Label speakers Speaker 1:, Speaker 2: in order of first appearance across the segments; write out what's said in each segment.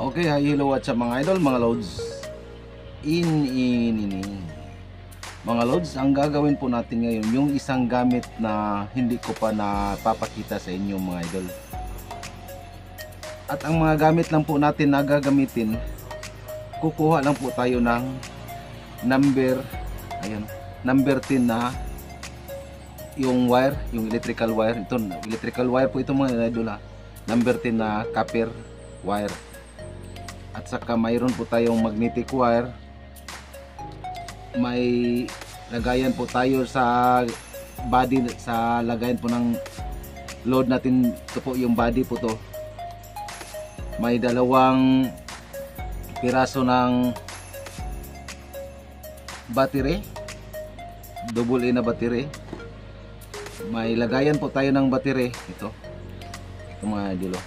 Speaker 1: Okay, hi, hello, what's up mga idol, mga loads. Ini mga loads, ang gagawin po natin ngayon, yung isang gamit na hindi ko pa napapakita sa inyo mga idol. At ang mga gamit lang po natin na gagamitin, kukuha lang po tayo ng number 10 na yung wire, yung electrical wire. Ito, electrical wire po ito mga idol ha. Number 10 na copper wire. At saka mayroon po tayong magnetic wire. May lagayan po tayo sa body, sa lagayan po ng load natin. Ito po yung body po to. May dalawang piraso ng battery, double A na battery. May lagayan po tayo ng battery. Ito mga idol.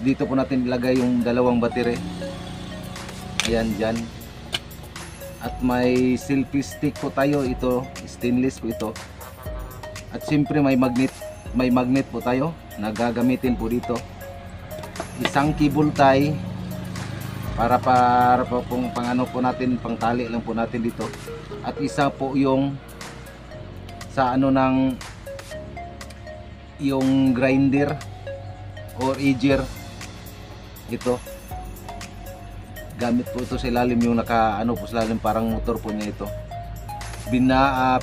Speaker 1: Dito po natin ilagay yung dalawang battery. Ayan dyan. At may selfie stick po tayo. Ito stainless po ito. At siyempre may magnet po tayo na gagamitin po dito. Isang cable tie para pong pang po natin, pang tali lang po natin dito. At isa po yung sa yung grinder or edger. Ito gamit po ito sa ilalim, yung po sa ilalim, parang motor po niya ito.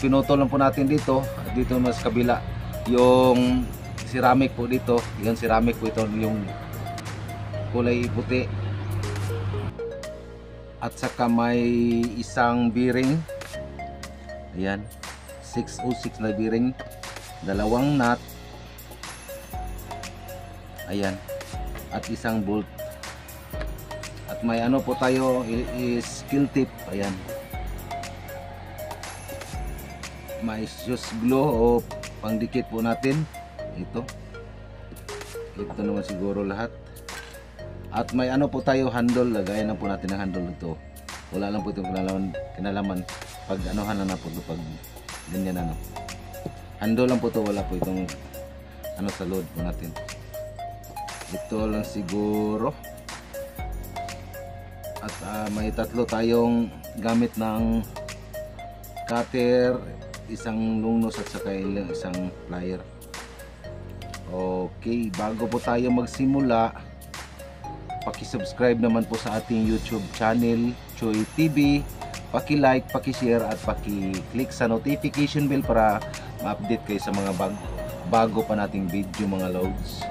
Speaker 1: Pinutol lang po natin dito. Dito mas kabila yung ceramic po dito. Yung ceramic po ito, yung kulay puti. At saka may isang bearing. Ayan, 606 na bearing, dalawang nut. Ayan, at isang bolt. At may po tayo, skill tip. Ayan, may fuse glue o pangdikit po natin. Ito naman siguro lahat. At may po tayo handle, lagayan na po natin ang handle ito. Wala lang po itong kinalaman pag na po ito, pag ganyan handle lang po ito, wala po itong sa load po natin. Ito lang siguro. At may tatlo tayong gamit ng cutter, isang lungnos at saka isang plier. Okay, bago po tayo magsimula, paki-subscribe naman po sa ating YouTube channel, Choy TV. Paki-like, paki-share at paki-click sa notification bell para ma-update kayo sa mga bago pa nating video mga loads.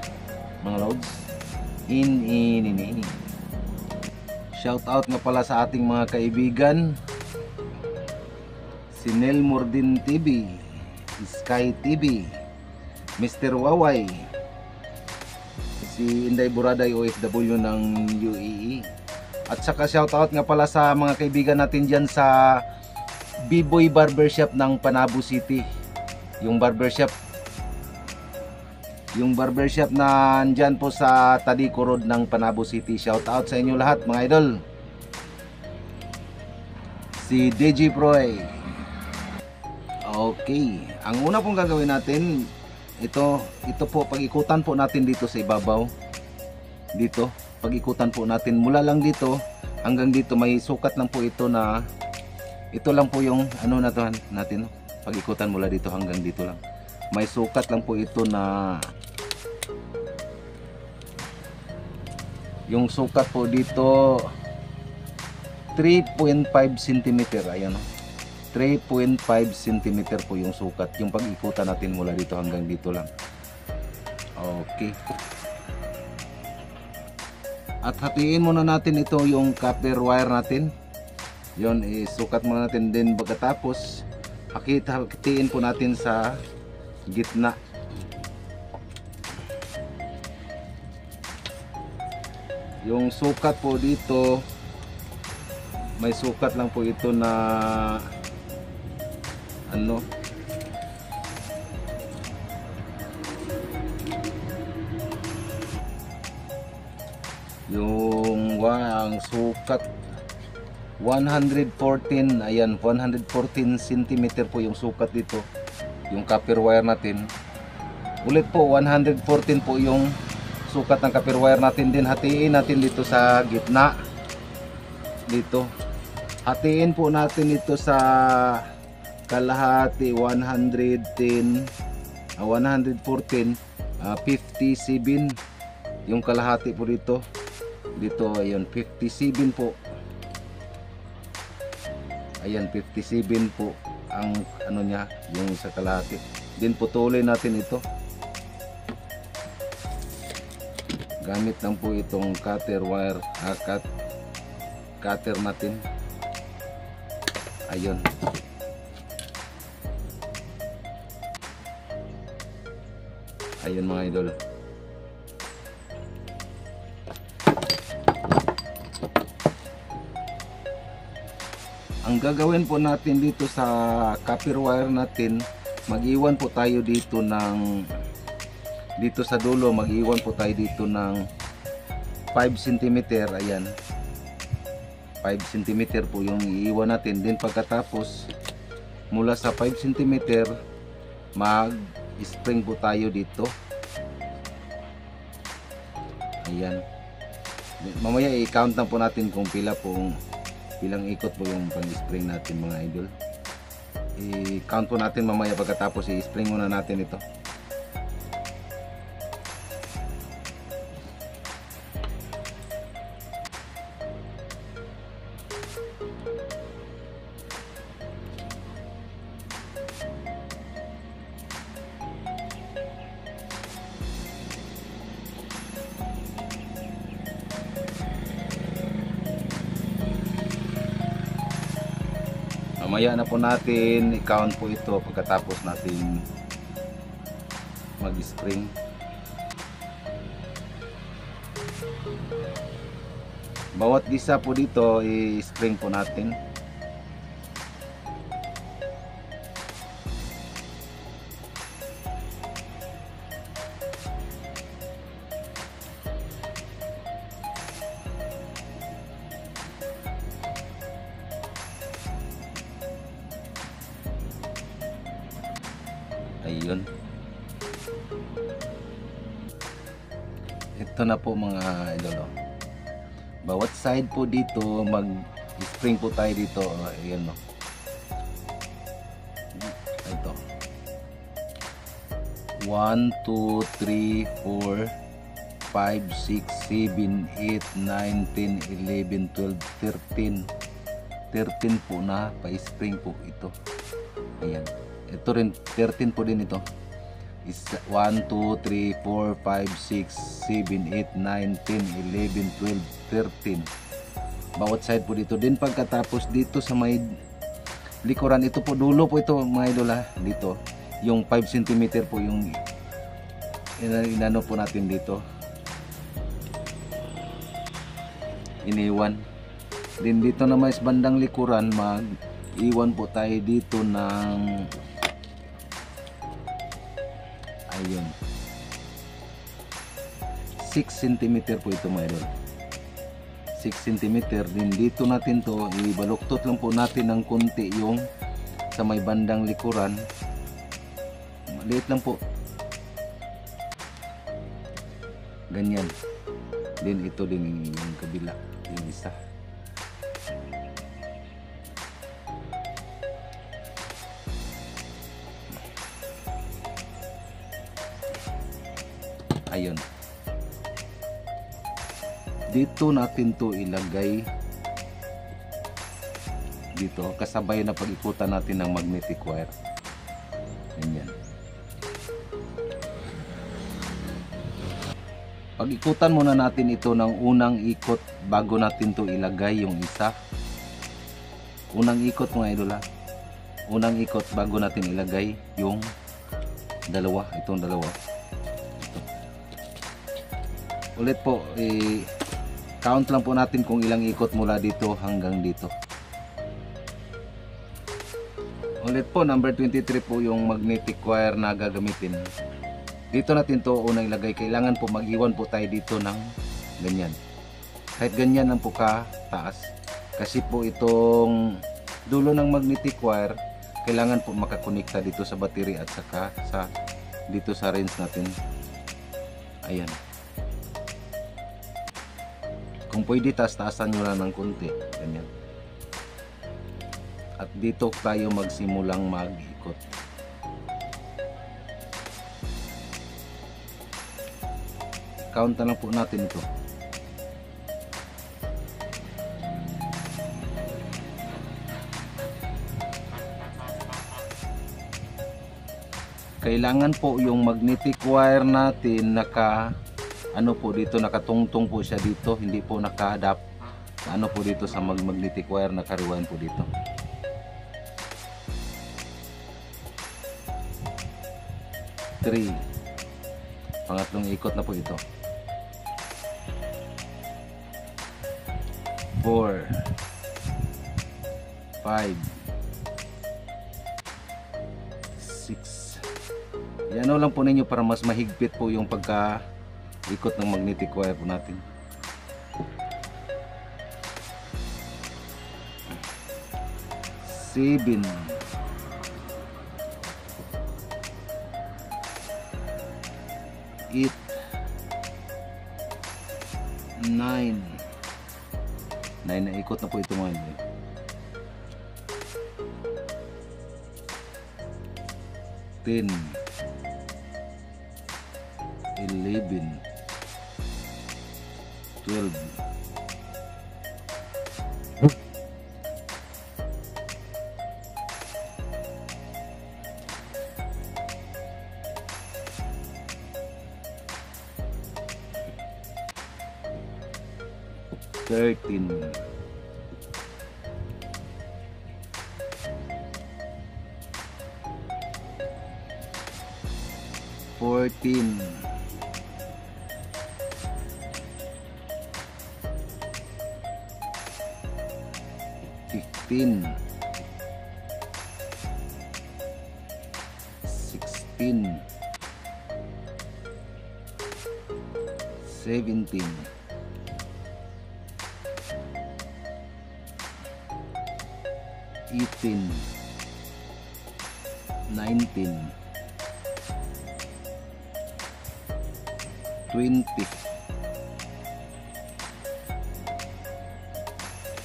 Speaker 1: Shout out nga pala sa ating mga kaibigan, si Nel Mordin TV, Sky TV, Mr. Waway, si Inday Buraday OFW ng UAE. At saka shout out nga pala sa mga kaibigan natin dyan sa B-Boy Barbershop ng Panabo City. Yung barbershop na andyan po sa Tadico Road ng Panabo City. Shout out sa inyo lahat mga idol. Si DJ Proy. Okay, ang una pong gagawin natin, ito po, pag-ikutan po natin dito sa ibabaw. Dito, pag-ikutan po natin mula lang dito hanggang dito. May sukat lang po ito na, ito lang po yung natin. Pag-ikutan mula dito hanggang dito lang. May sukat lang po ito na, yung sukat po dito 3.5 cm. Ayan, 3.5 cm po yung sukat, yung pag-ikutan natin mula dito hanggang dito lang. Okay, at hatiin muna natin ito, yung copper wire natin. Yun, isukat muna natin. Din pagkatapos hatiin po natin sa gitna. Yung sukat po dito, may sukat lang po ito na yung ang sukat 114. Ayan, 114 cm po yung sukat dito, yung copper wire natin. Ulit po, 114 po yung sukat ng copper wire natin din, hatiin natin dito sa gitna. Dito. Hatiin po natin ito sa kalahati, 110, 114, 57 yung kalahati po dito. Dito ayun 57 po. Ayan 57 po ang ano niya, yung sa kalahati. Din putulin natin ito. Gamit lang po itong cutter wire, cutter natin. Ayun. Ayun mga idol. Ang gagawin po natin dito sa copper wire natin, mag-iwan po tayo dito ng, dito sa dulo, mag-iwan po tayo dito ng 5 cm. Ayan, 5 cm po yung iiwan natin. Din pagkatapos mula sa 5 cm mag-spring po tayo dito. Ayan, mamaya i-count na po natin kung pilang ikot po yung pang-spring natin mga idol. I-count po natin mamaya pagkatapos i-spring muna natin ito. Mamaya na po natin i-count po ito pagkatapos natin mag-spring. Bawat gisa po dito i-spring po natin. Ayun. Ito na po mga idol. Bawat side po dito mag-spring po tayo dito. Ayan o. Ito. 1, 2, 3, 4, 5, 6, 7, 8, 9, 10, 11, 12, 13. 13 po na pa-spring po ito. Ayan. Ito rin 13 po din ito. 1, 2, 3, 4, 5, 6, 7, 8, 9, 10, 11, 12, 13. Bawat side po dito. Din pagkatapos dito sa may likuran, ito po dulo po ito mga idol ha. Dito yung 5 cm po yung inano po natin dito. Iniwan. Din dito na may bandang likuran, mag-iwan po tayo dito ng ayun 6 cm po ito mga idol. 6 cm din dito natin to ibaluktot lang po natin ng konti yung sa may bandang likuran. Maliit lang po, ganyan. Din ito din yung kabila, yung isa. Ayun. Dito natin to ilagay dito kasabay na pag-ikutan natin ng magnetic wire. Ganyan. Pag-ikutan muna natin ito ng unang ikot bago natin to ilagay yung isa. Unang ikot mga idol ha. Unang ikot bago natin ilagay yung dalawa, itong dalawa. Ulit po, count lang po natin kung ilang ikot mula dito hanggang dito. Ulit po, number 23 po yung magnetic wire na gagamitin. Dito natin to unang ilagay. Kailangan po mag-iwan po tayo dito ng ganyan. Kahit ganyan lang po ka taas. Kasi po itong dulo ng magnetic wire, kailangan po makakonekta dito sa battery at saka dito sa range natin. Ayan. Kung pwede, taas-taasan nyo lang ng konti. Ganyan. At dito tayo magsimulang mag-ikot. Count na lang po natin ito. Kailangan po yung magnetic wire natin ano po dito, nakatungtong po siya dito, hindi po nakahadap ano po dito sa magnetic wire, nakariwan po dito. Three. Pangatlong ikot na po ito. 4 5 6. Yan lang po ninyo para mas mahigpit po yung ikot ng magnetic wire po natin. 7 8 9 na ikot na po ito mga inyo. 10 11 12 13 14 15 16 17 18 19 20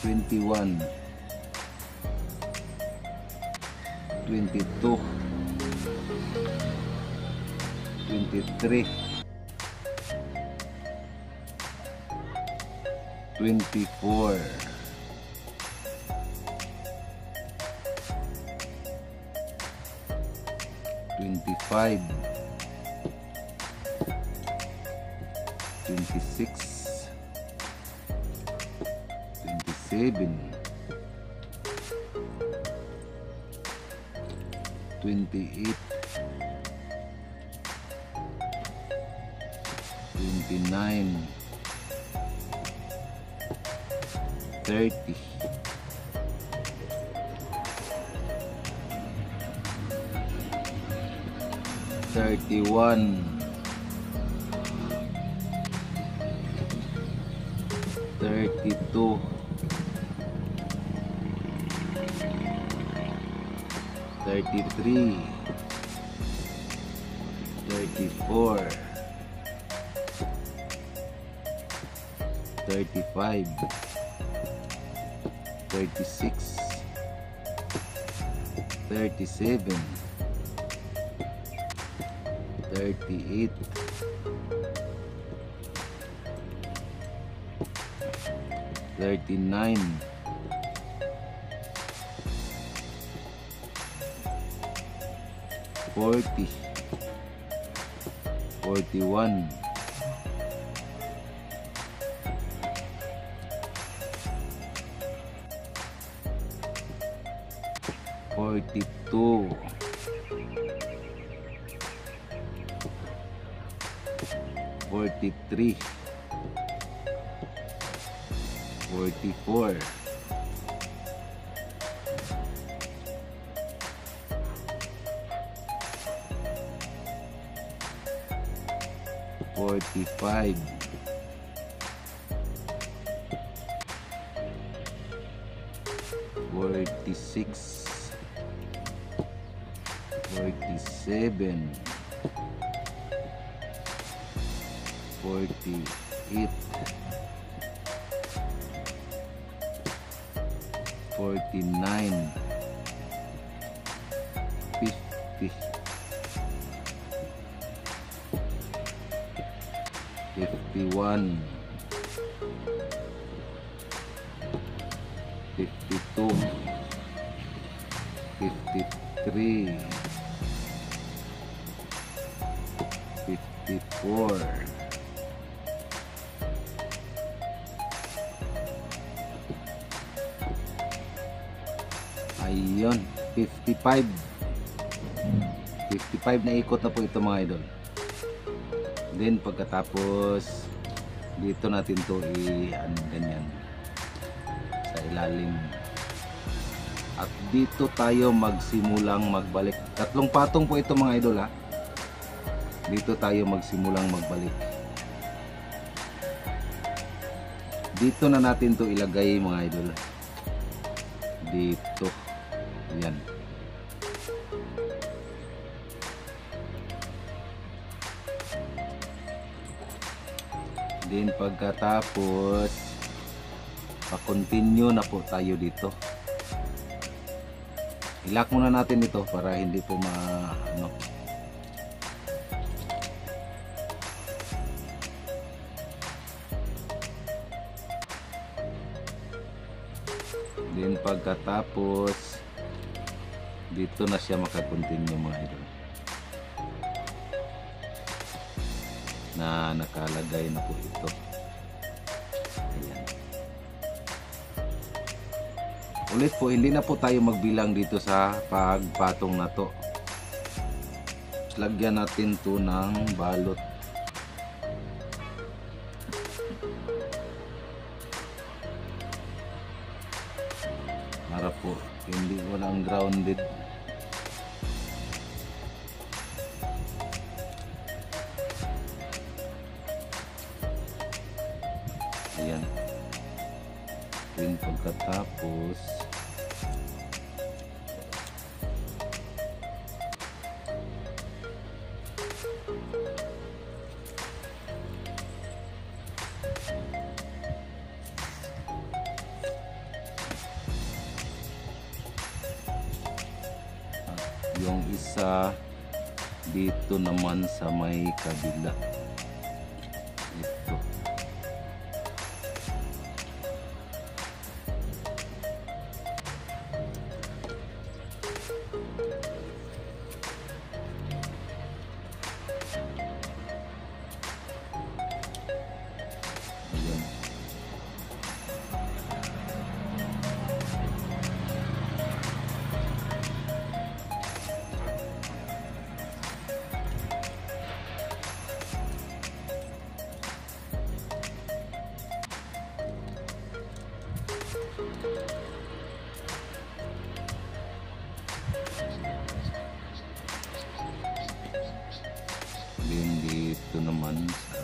Speaker 1: 21 22 23 24 25 26 27 28 29 30 31 32 33 34 35 36 37 38 39 40 41 42 43 44 45 46 47 48 49, 50, 51, 52, 53, 54, ayun, 55 na ikot na po ito mga idol. Then pagkatapos dito natin to ganyan sa ilalim, at dito tayo magsimulang magbalik. Tatlong patong po ito mga idol ha. Dito tayo magsimulang magbalik. Dito na natin to ilagay mga idol. Dito. Yan. Then pagkatapos pa-continue na po tayo dito. I-lock muna natin ito para hindi po Then pagkatapos dito na siya makakontinue mga idol, na nakalagay na po ito. Ayan. Ulit po, hindi na po tayo magbilang dito sa pagpatong na to. Lagyan natin to ng balot. Para po hindi walang grounded. Ayan. Then pagkatapos yung isa dito naman sa may kabila. Ito. Ayan. Then dito naman sa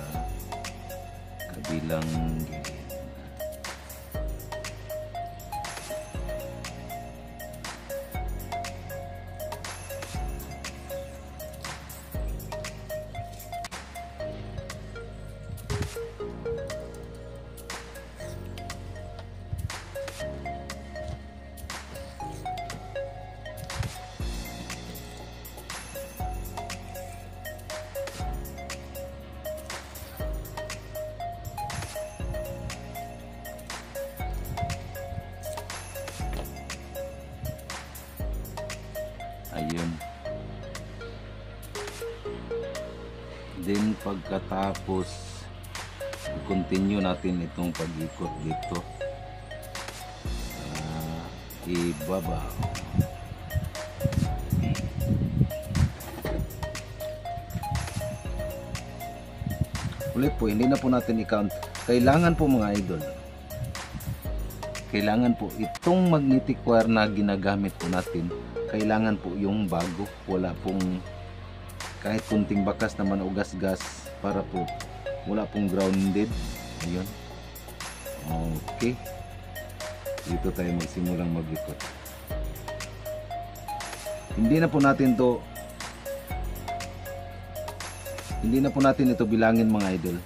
Speaker 1: kabilang gilid. Ayun. Then pagkatapos i-continue natin itong pag-ikot dito. Ibaba. Ulit po, hindi na po natin i-count. Kailangan po mga idol, kailangan po itong magnetic wire na ginagamit po natin, kailangan po yung bago, wala pong kahit kunting bakas naman o gas-gas, para po wala pong grounded. Ayun. Okay, dito tayo magsimulang mag-ikot. Hindi na po natin ito bilangin mga idol.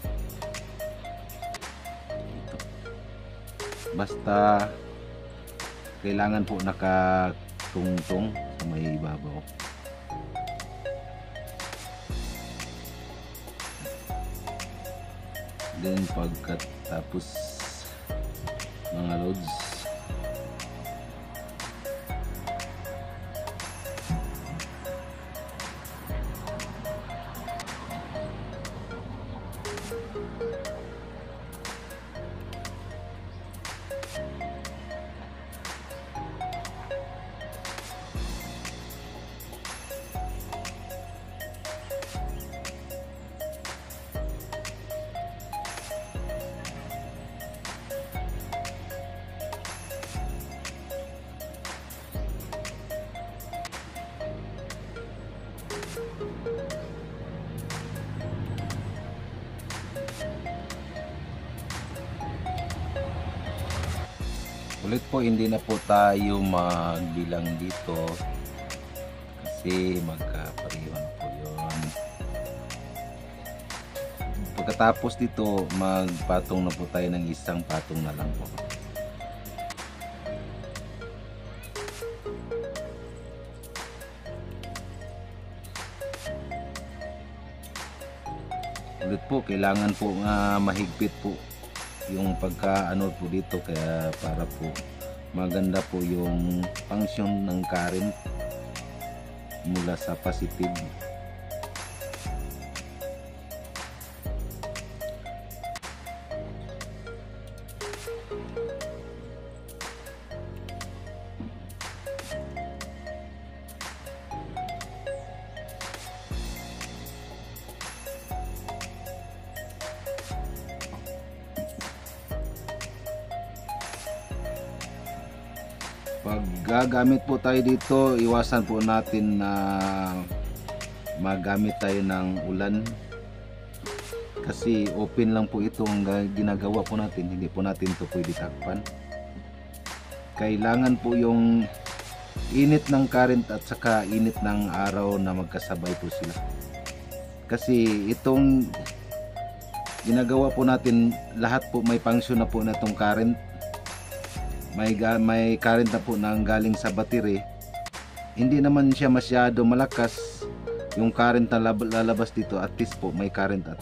Speaker 1: Basta kailangan po nakatungtong sa may ibabaw. Then pagkatapos mga loads, ulit po hindi na po tayo magbilang dito kasi magkapariwan po yun. Pagkatapos dito magpatong na po tayo ng isang patong na lang po. Ulit po kailangan po mahigpit po yung pagka-ano po dito, kaya para po maganda po yung function ng current mula sa positive. Pag gagamit po tayo dito, iwasan po natin na magamit tayo ng ulan kasi open lang po itong ginagawa po natin, hindi po natin ito pwede takpan. Kailangan po yung init ng current at saka init ng araw na magkasabay po sila, kasi itong ginagawa po natin lahat po may function na po na itong current. May current na po nang galing sa battery, hindi naman siya masyado malakas yung current na lalabas dito, at least po may current at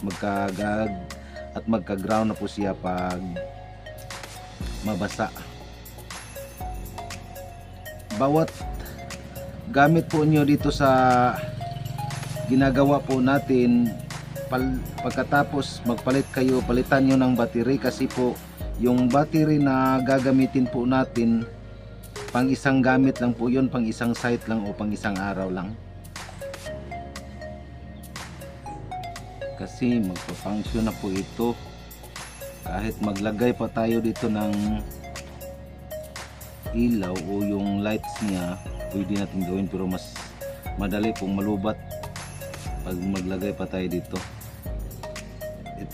Speaker 1: magka-ground na po siya pag mabasa. Bawat gamit po nyo dito sa ginagawa po natin, pagkatapos magpalit kayo, palitan nyo ng battery, kasi po yung battery na gagamitin po natin pang isang gamit lang po yun, pang isang site lang o pang isang araw lang, kasi magpa-function na po ito. Kahit maglagay pa tayo dito ng ilaw o yung lights niya, pwede natin gawin, pero mas madali pong malubat pag maglagay pa tayo dito.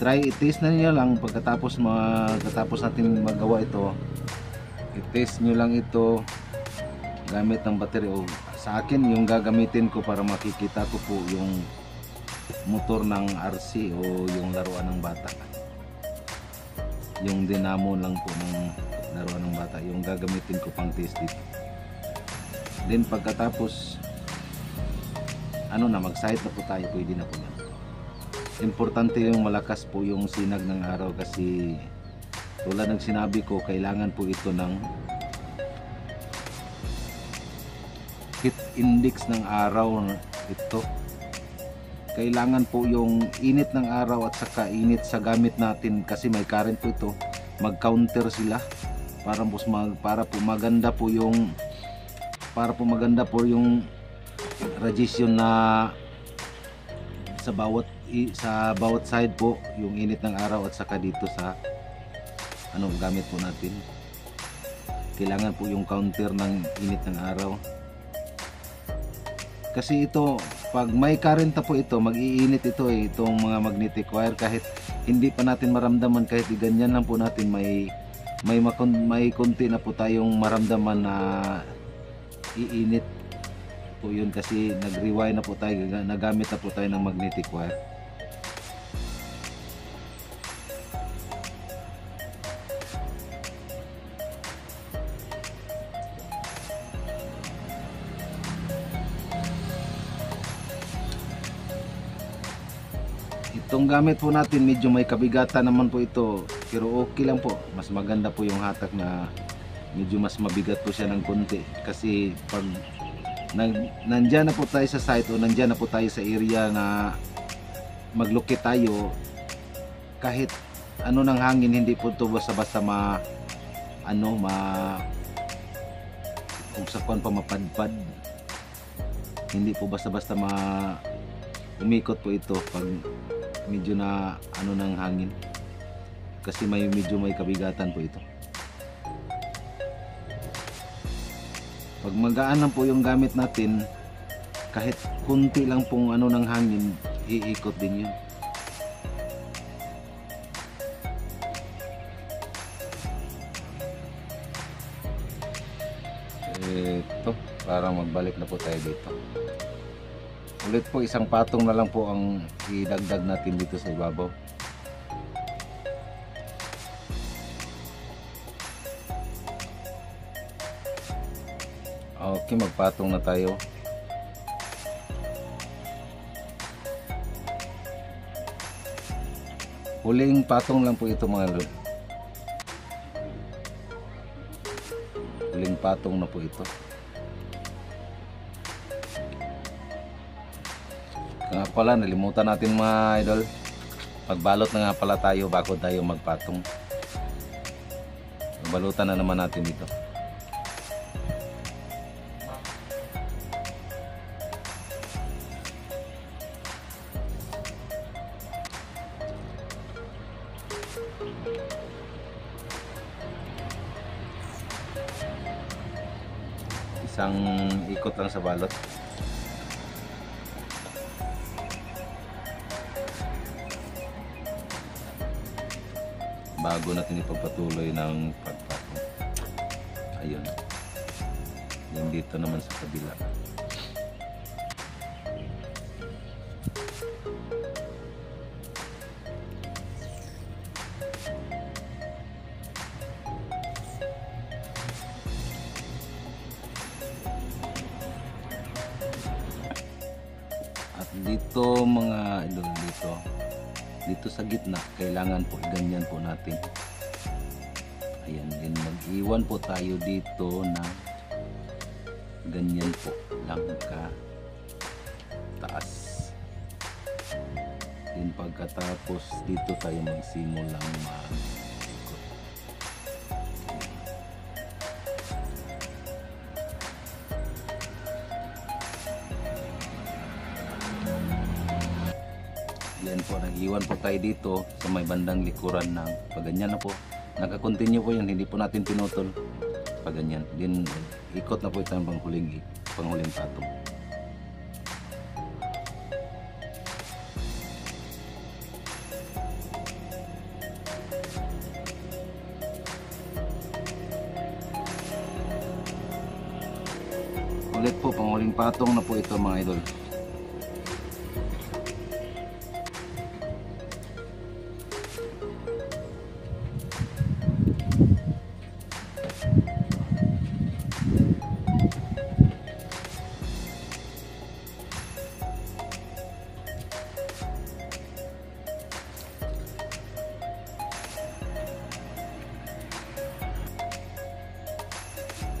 Speaker 1: I-test na niyo lang pagkatapos natin magawa ito. I-test nyo lang ito gamit ng battery, o sa akin yung gagamitin ko para makikita ko po yung motor ng RC o yung laruan ng bata, yung dinamo lang po ng laruan ng bata, yung gagamitin ko pang test dito. Then pagkatapos mag-site na po tayo, pwede na po yan. Importante yung malakas po yung sinag ng araw, kasi tulad ng sinabi ko, kailangan po ito ng heat index ng araw. Ito kailangan po yung init ng araw at saka init sa gamit natin, kasi may current po ito, mag-counter sila para po maganda po yung radiation na sa bawat side po, yung init ng araw at saka dito sa gamit po natin. Kailangan po yung counter ng init ng araw, kasi ito pag may current na po ito, mag-iinit ito itong mga magnetic wire, kahit hindi pa natin maramdaman, kahit ganyan lang po natin, may konti na po tayong maramdaman na iinit po yun, kasi nag-rewind na po tayo, nagamit na po tayo ng magnetic wire. Itong gamit po natin medyo may kabigatan naman po ito, pero okay lang po. Mas maganda po yung hatak na medyo mas mabigat po siya ng konti, kasi pag nandyan na po tayo sa site o nandyan na po tayo sa area na maglukit tayo, kahit ano ng hangin, hindi po ito basta-basta kung sa kuwan pa mapadpad, hindi po basta-basta umikot po ito pag medyo na ng hangin, kasi medyo may kabigatan po ito. Pag magaan lang po yung gamit natin, kahit kunti lang pong ng hangin, iikot din yun. Ito, para magbalik na po tayo dito. Ulit po, isang patong na lang po ang idagdag natin dito sa ibabaw. Okay, magpatong na tayo. Huling patong lang po ito mga lord. Huling patong na po ito. Nga pala, nalimutan natin mga idol, magbalot na nga pala tayo bago tayo magpatong. Balutan na naman natin dito. Isang ikot lang sa balot. Bago natin ipagpatuloy ng pagpatong. Ayun. Yan dito naman sa kabila. At dito mga idol, dito sa gitna, kailangan po ganyan po natin. Ayan, din mag-iwan po tayo dito na ganyan po lang ka taas. Din pagkatapos dito tayo magsimulang mag-ikot. Yan po, nag-iwan po tayo dito sa may bandang likuran ng paganyan na po. Naka-continue po yun, hindi po natin pinutol. Paganyan. Din ikot na po ito ang panghuling patong. Ulit po, panghuling patong na po ito mga idol.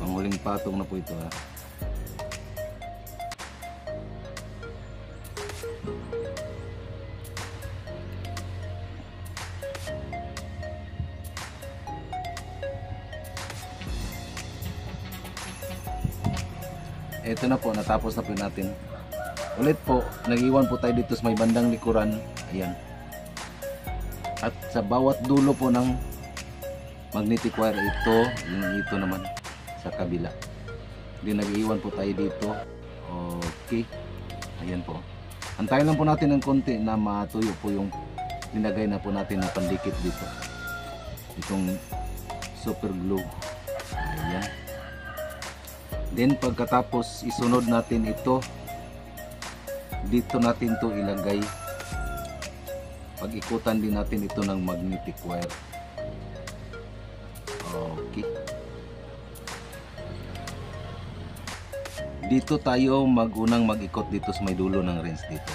Speaker 1: Panghuling patong na po ito ha. Ito na po, natapos na po natin. Ulit po, nag-iwan po tayo dito sa may bandang likuran. Ayan. At sa bawat dulo po ng magnetic wire, ito naman sa kabila. Then nag-iwan po tayo dito. Okay. Ayan po. Antayin lang po natin ng konti na matuyo po yung nilagay na po natin na pandikit dito. Itong super glue. Ayan. Then pagkatapos isunod natin ito, dito natin to ilagay. Pag-ikutan din natin ito ng magnetic wire. Okay. Dito tayo mag-ikot dito sa may dulo ng wrench dito.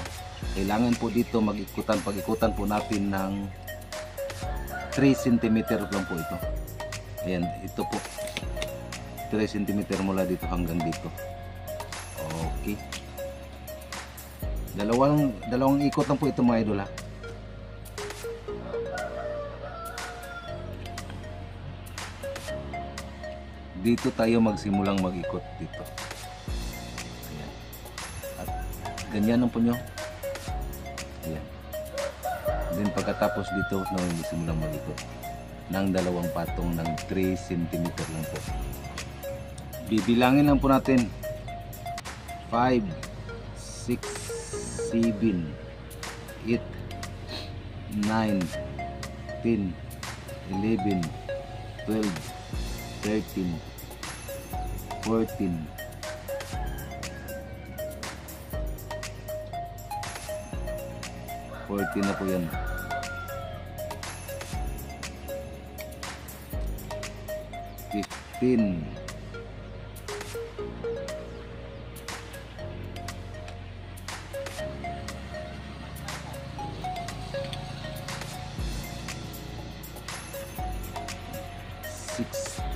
Speaker 1: kailangan po dito pag-ikutan po natin ng 3 cm lang po ito. Ayan, ito po 3 cm mula dito hanggang dito. Okay, dalawang ikot lang po ito mga idol ha. Dito tayo magsimulang mag-ikot dito. Ayan. At ganyan lang po nyo. Ayan. Then pagkatapos dito na magsimulang mag-ikot ng dalawang patong ng 3 cm lang po. Bibilangin lang po natin 5, 6, 7, 8, 9, 10, 11, 12, 13, 14, 14 na po yan. 15,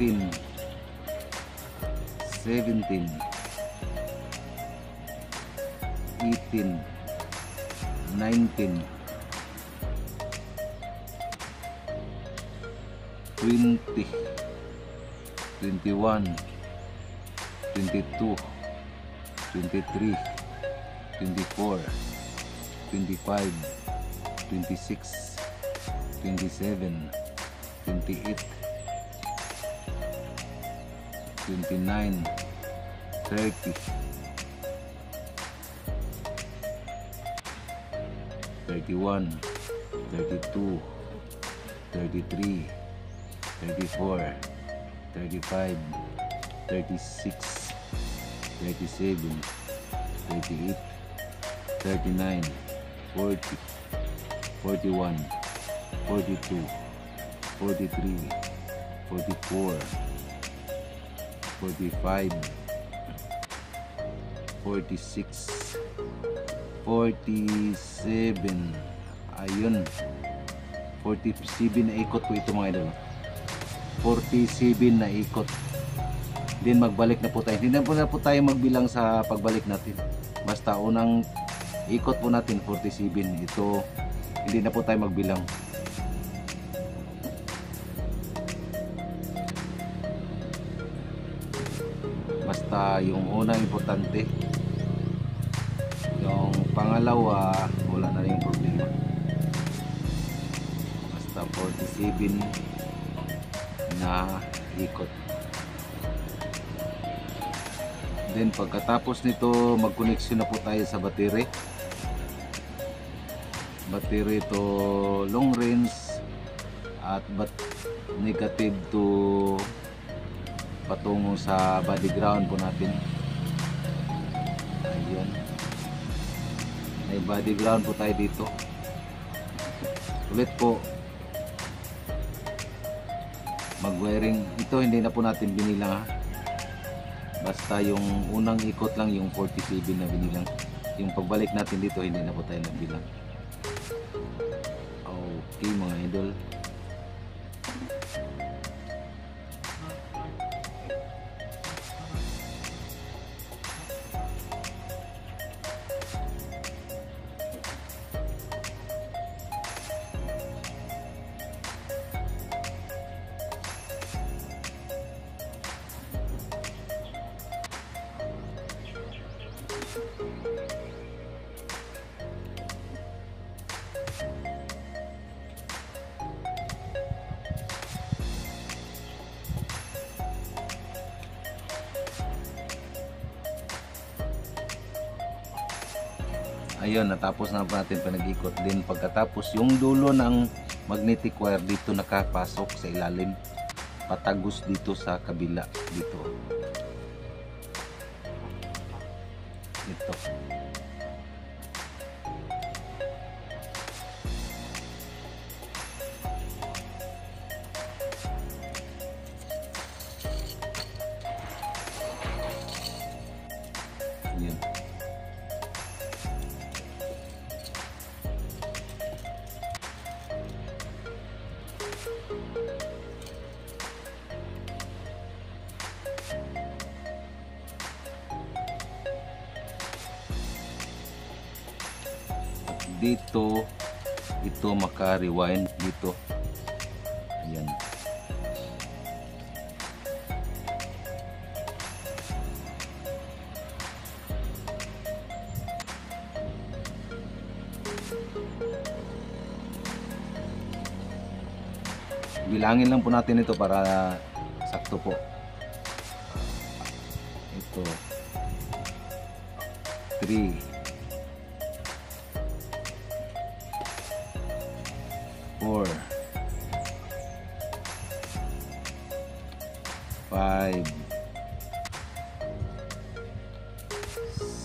Speaker 1: 16, 17, 18, 19, 20, 21, 22, 23, 24, 25, 26, 27, 28, 29, 30, 31, 32, 33, 34, 35, 36, 37, 38, 39, 40, 41, 42, 43, 44, 45, 46, 47, ayun, 47 na ikot po ito mga idol. 47 na ikot. Then magbalik na po tayo. Hindi na po tayo magbilang sa pagbalik natin. Basta unang ikot po natin 47. Ito hindi na po tayo magbilang. Basta yung unang importante. Yung pangalawa wala na rin yung problema. Basta 47 na ikot. Then pagkatapos nito magkoneksyon na po tayo sa battery to long range at negative to patungo sa body ground po natin. Ayun, may body ground po tayo dito. Ulit po mag-wiring ito, hindi na po natin binilang ha. Basta yung unang ikot lang yung 47 na binilang. Yung pagbalik natin dito hindi na po tayo nagbilang. Okay mga idol, ayun, natapos na natin panag-ikot. Din pagkatapos yung dulo ng magnetic wire dito nakapasok sa ilalim, patagos dito sa kabila dito. Ito. Ayan. dito ito maka-rewind dito. Ayan. Bilangin lang po natin ito para sakto po. Ito 3 4 5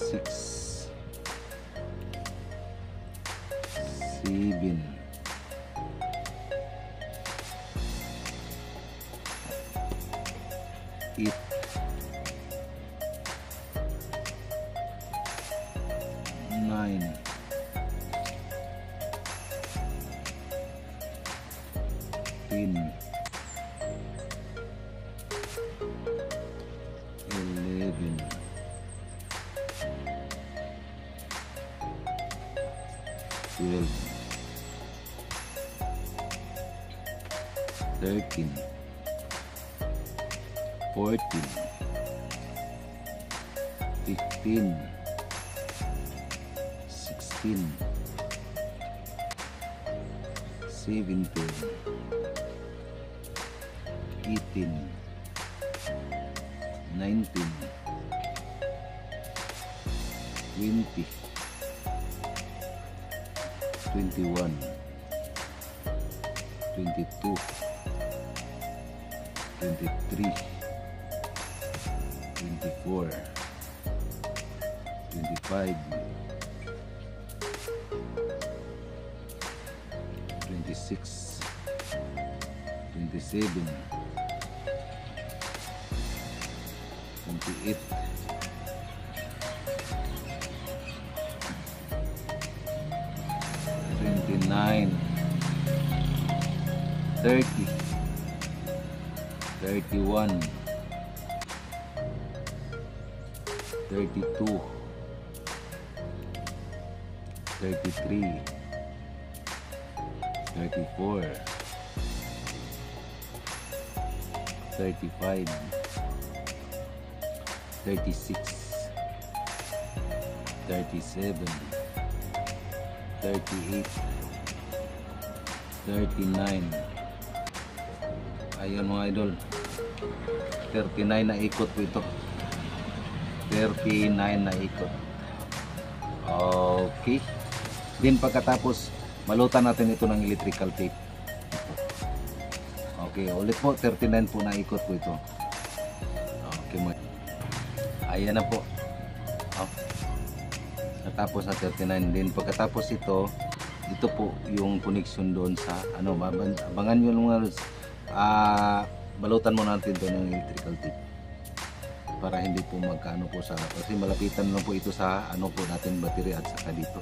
Speaker 1: 6 7 8 9 10 11 12 13 14 15 16 17 18 19 20 21 22 23 24 25 26 27 28 29 30 31 32 33 34 35 36 37 38 39. Ayun mga idol, 39 na ikot po ito. 39 na ikot. Okay. Then pagkatapos malutan natin ito ng electrical tape. Okay, ulit po, 39 po na ikot po ito. Okay, ayan na po. Natapos na 39. Then pagkatapos ito po yung connection doon sa ano, abangan nyo mga balutan mo natin doon ng electrical tape para hindi po magkaano po sa, kasi malapitan lang po ito sa ano po natin battery at saka dito.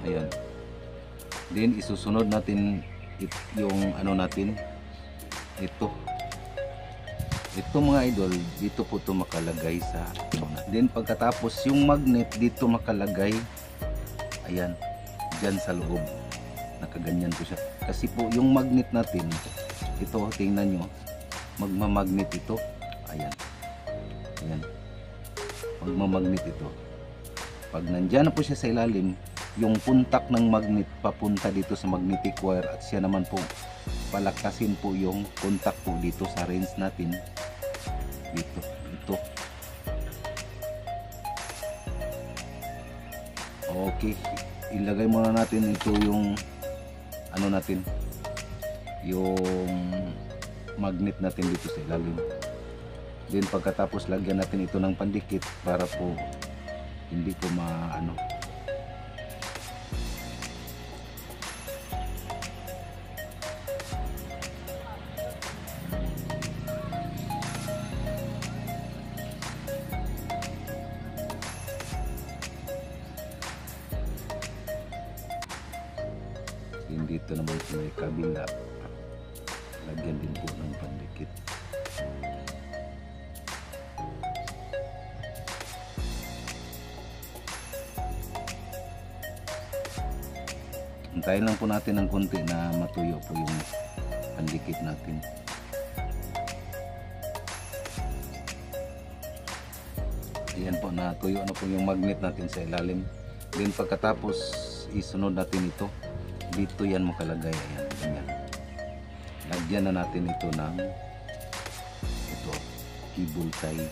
Speaker 1: Ayan. Then isusunod natin yung ano natin, ito mga idol, dito po ito makalagay sa then pagkatapos yung magnet dito makalagay, ayan, dyan sa loob, nakaganyan po siya kasi po yung magnet natin ito, tingnan nyo, magmamagnet ito, ayan, magmamagnet ito. Pag nandyan na po siya sa ilalim, yung puntak ng magnet papunta dito sa magnetic wire at siya naman po palakasin po yung kontak po dito sa range natin dito, ito. Okay, ilagay muna natin ito yung ano natin, yung magnet natin dito sa ilalim. Then pagkatapos lagyan natin ito ng pandikit para po hindi po maano. Dito naman sa may kabila, lagyan din po ng pandikit. Antayin lang po natin ng konti na matuyo po yung pandikit natin. Ayan po, natuyo na po yung magnet natin sa ilalim. Then pagkatapos isunod natin ito, dito yan makalagay. Ayan, ganyan. Lagyan na natin ito ng cable tie.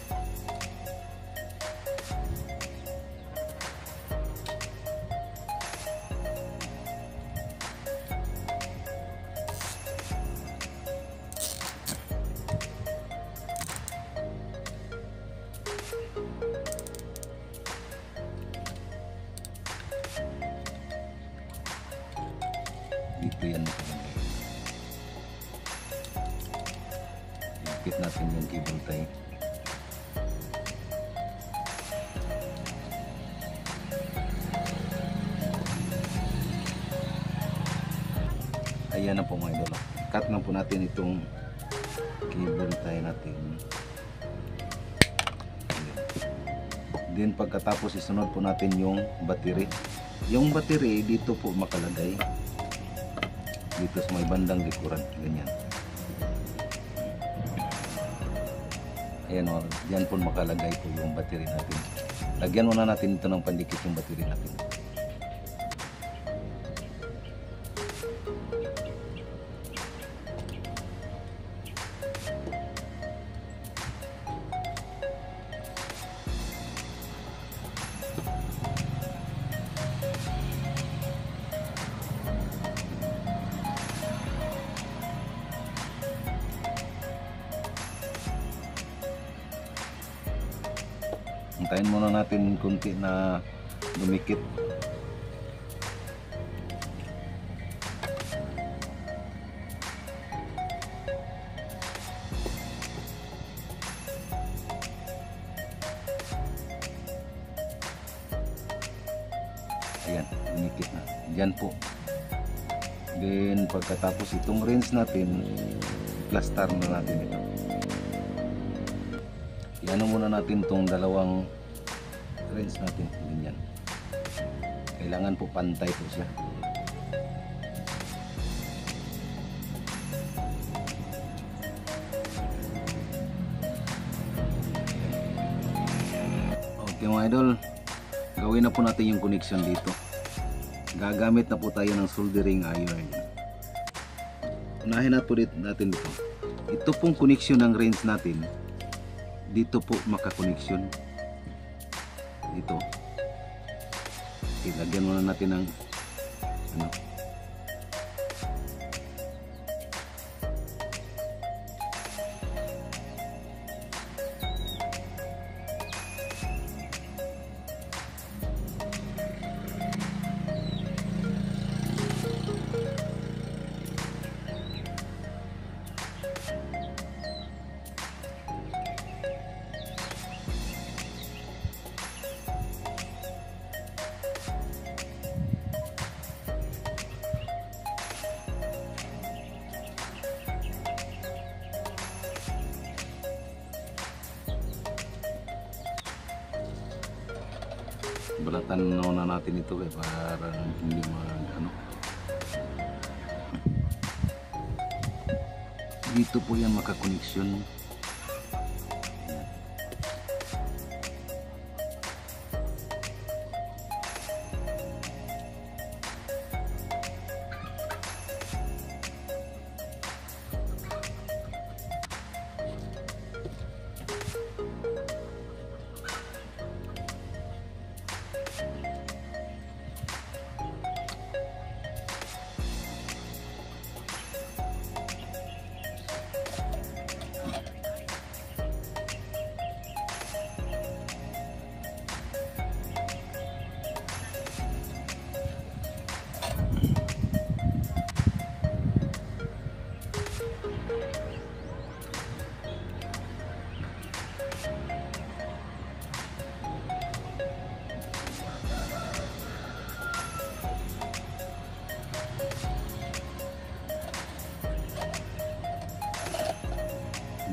Speaker 1: Dito yan nakalagay. Ipit natin yung cable tie. Ayan na po mga idol. Cut na po natin itong cable tie natin. Then pagkatapos isunod po natin yung battery. Yung battery dito po makalagay. Dito sa may bandang likuran, ganyan. Ayan o, dyan po makalagay po yung battery natin. Lagyan muna natin ito ng pandikit yung battery natin. Hintayin muna natin kunti na dumikit. Ayan, dumikit na. Diyan po. Then pagkatapos itong rinse natin, plaster na natin ito. Iano muna natin itong dalawang rinse natin. Ganyan. Kailangan po pantay po siya. Okay mga idol, gawin na po natin yung connection dito. Gagamit na po tayo ng soldering iron. Unahin na po natin dito. Ito pong connection ng rinse natin. Dito po makakoneksyon. Dito. Ilagyan muna natin ng ano. Balatan na natin ito para hindi ano. Dito po yan makakoneksyon.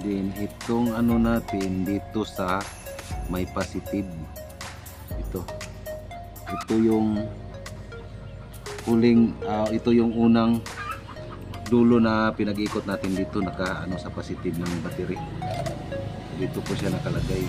Speaker 1: natin itong ano natin dito sa may positive. Ito yung huling ito yung unang dulo na pinag-ikot natin dito, naka ano sa positive ng battery. Dito po siya nakalagay.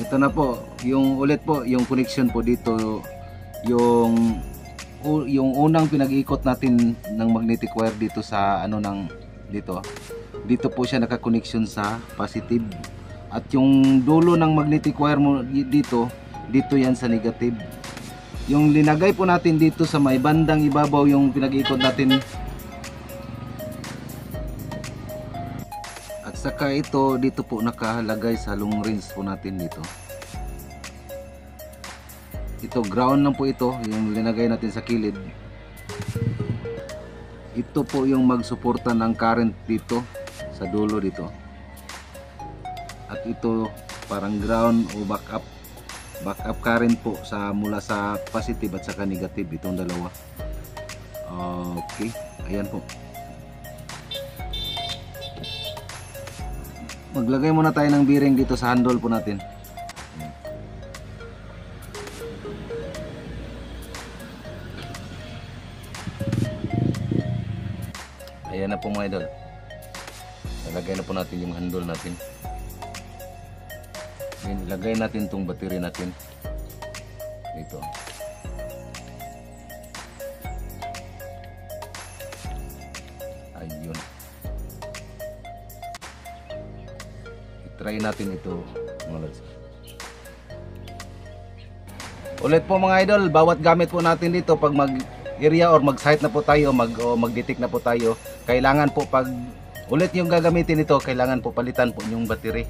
Speaker 1: Ito na po, yung ulit po, yung connection po dito, yung unang pinag-ikot natin ng magnetic wire dito sa ano ng dito po siya naka-connection sa positive. At yung dulo ng magnetic wire mo dito yan sa negative. Yung linagay po natin dito sa may bandang ibabaw yung pinag-ikot natin. At saka ito dito po nakalagay sa long range po natin dito. Ito ground lang po ito, yung linagay natin sa kilid. Ito po yung magsuporta ng current dito sa dulo dito. At ito parang ground o backup current po sa mula sa positive at saka negative, itong dalawa. Okay, ayan po. Maglagay muna tayo ng bearing dito sa handle po natin. Ayan na po mga idol. Nalagay na po natin yung handle natin. Then ilagay natin tong battery natin dito. Ayun. I-try natin ito mga lods. Ulit po mga idol, bawat gamit po natin dito pag mag-area or mag-site na po tayo, mag-detect na po tayo, kailangan po pag ulit yung gagamitin ito, kailangan po palitan po yung battery.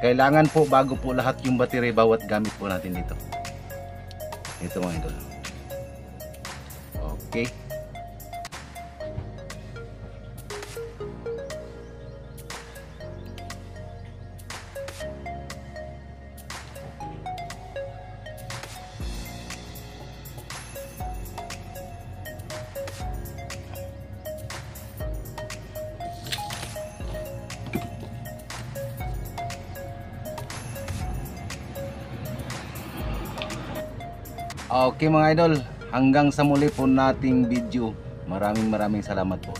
Speaker 1: Kailangan po bago po lahat yung battery bawat gamit po natin dito. Ito mga idol. Okay. Okay mga idol, hanggang sa muli po nating video. Maraming salamat po.